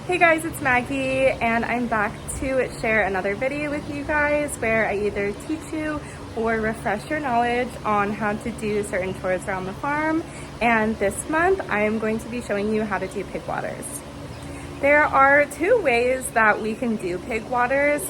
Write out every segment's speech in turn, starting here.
Hey guys, it's Maggie and I'm back to share another video with you guys where I either teach you or refresh your knowledge on how to do certain chores around the farm. And this month I am going to be showing you how to do pig waters. There are two ways that we can do pig waters.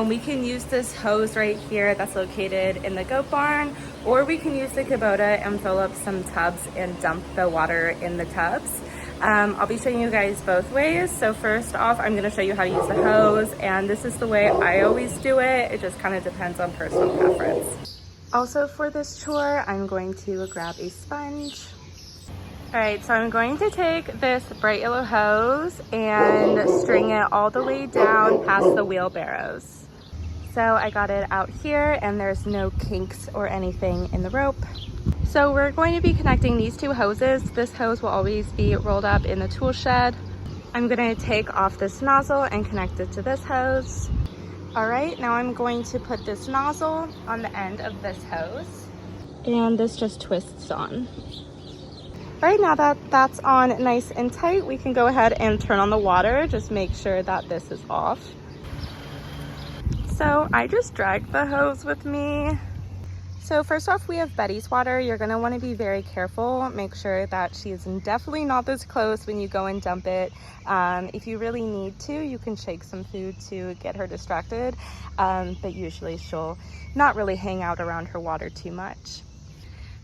We can use this hose right here that's located in the goat barn, or we can use the Kubota and fill up some tubs and dump the water in the tubs. I'll be showing you guys both ways. So first off, I'm going to show you how to use the hose, and this is the way I always do it. It just kind of depends on personal preference. Also for this chore, I'm going to grab a sponge. All right, so I'm going to take this bright yellow hose and string it all the way down past the wheelbarrows. So I got it out here and there's no kinks or anything in the rope. So we're going to be connecting these two hoses. This hose will always be rolled up in the tool shed. I'm going to take off this nozzle and connect it to this hose. All right, now I'm going to put this nozzle on the end of this hose, and this just twists on. All right, now that that's on nice and tight, we can go ahead and turn on the water. Just make sure that this is off. So I just dragged the hose with me. So first off, we have Betty's water. You're gonna wanna be very careful. Make sure that she is definitely not this close when you go and dump it. If you really need to, you can shake some food to get her distracted. But usually she'll not really hang out around her water too much.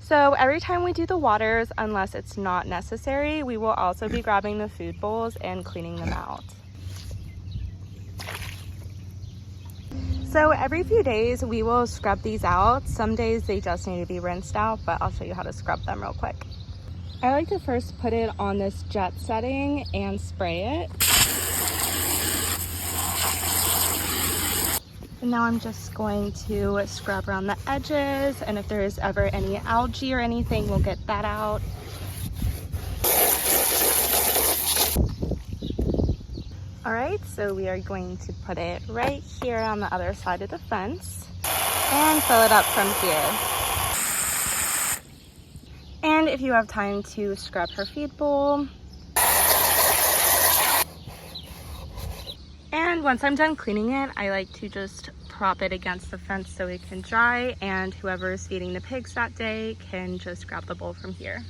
So every time we do the waters, unless it's not necessary, we will also be grabbing the food bowls and cleaning them out. So every few days we will scrub these out. Some days they just need to be rinsed out, but I'll show you how to scrub them real quick. I like to first put it on this jet setting and spray it. And now I'm just going to scrub around the edges, and if there is ever any algae or anything, we'll get that out. All right, so we are going to put it right here on the other side of the fence and fill it up from here. And if you have time to scrub her feed bowl. And once I'm done cleaning it, I like to just prop it against the fence so it can dry, and whoever's feeding the pigs that day can just grab the bowl from here.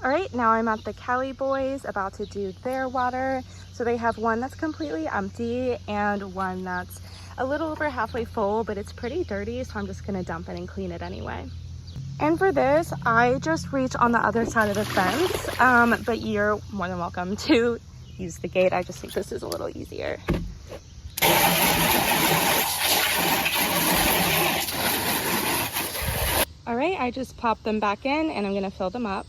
All right, now I'm at the Cali boys about to do their water. So they have one that's completely empty and one that's a little over halfway full, but it's pretty dirty, so I'm just gonna dump it and clean it anyway. And for this, I just reach on the other side of the fence, but you're more than welcome to use the gate. I just think this is a little easier. All right, I just popped them back in and I'm gonna fill them up.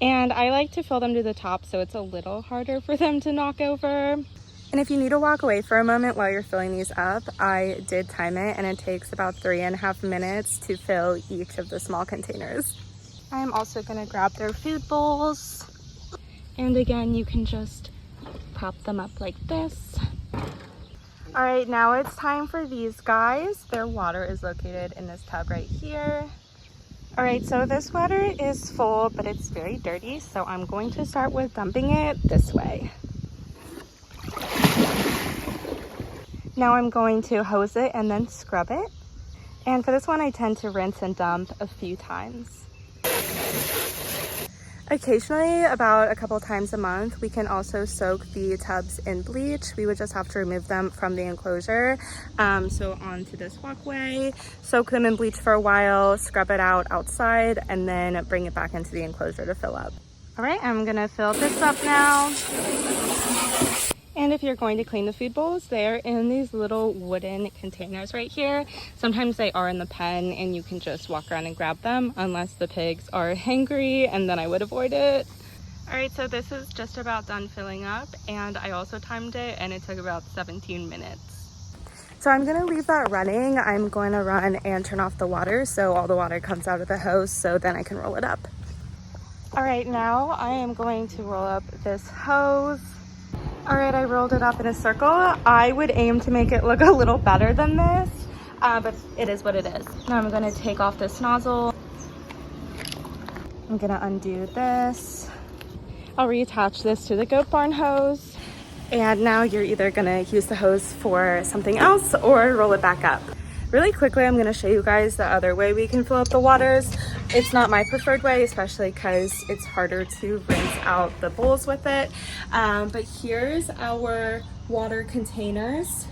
And I like to fill them to the top so it's a little harder for them to knock over. And if you need to walk away for a moment while you're filling these up, I did time it and it takes about 3.5 minutes to fill each of the small containers. I'm also gonna grab their food bowls. And again, you can just prop them up like this. All right, now it's time for these guys. Their water is located in this tub right here. All right, so this water is full, but it's very dirty, so I'm going to start with dumping it this way. Now I'm going to hose it and then scrub it. And for this one, I tend to rinse and dump a few times. Occasionally, about a couple times a month, we can also soak the tubs in bleach. We would just have to remove them from the enclosure. So onto this walkway, soak them in bleach for a while, scrub it out outside, and then bring it back into the enclosure to fill up. All right, I'm gonna fill this up now. And if you're going to clean the food bowls, they're in these little wooden containers right here. Sometimes they are in the pen and you can just walk around and grab them unless the pigs are hangry, and then I would avoid it. All right, so this is just about done filling up, and I also timed it and it took about 17 minutes. So I'm gonna leave that running. I'm going to run and turn off the water so all the water comes out of the hose, so then I can roll it up. All right, now I am going to roll up this hose. All right, I rolled it up in a circle. I would aim to make it look a little better than this, but it is what it is. Now I'm gonna take off this nozzle. I'm gonna undo this. I'll reattach this to the goat barn hose. And now you're either gonna use the hose for something else or roll it back up. Really quickly, I'm gonna show you guys the other way we can fill up the waters. It's not my preferred way, especially because it's harder to rinse out the bowls with it. But here's our water containers.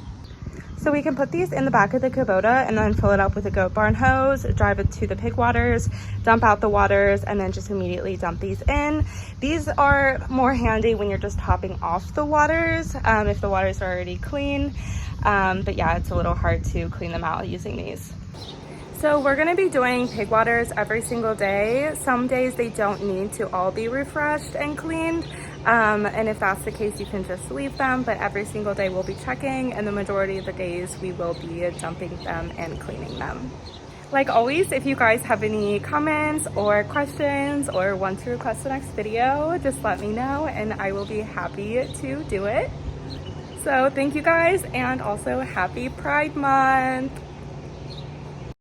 So we can put these in the back of the Kubota and then fill it up with a Goat Barn hose, drive it to the pig waters, dump out the waters, and then just immediately dump these in. These are more handy when you're just topping off the waters, if the waters are already clean. But yeah, it's a little hard to clean them out using these. So we're gonna be doing pig waters every single day. Some days they don't need to all be refreshed and cleaned. And if that's the case, you can just leave them, but every single day we'll be checking, and the majority of the days we will be dumping them and cleaning them. Like always, if you guys have any comments or questions or want to request the next video, just let me know and I will be happy to do it. So thank you guys, and also happy Pride Month.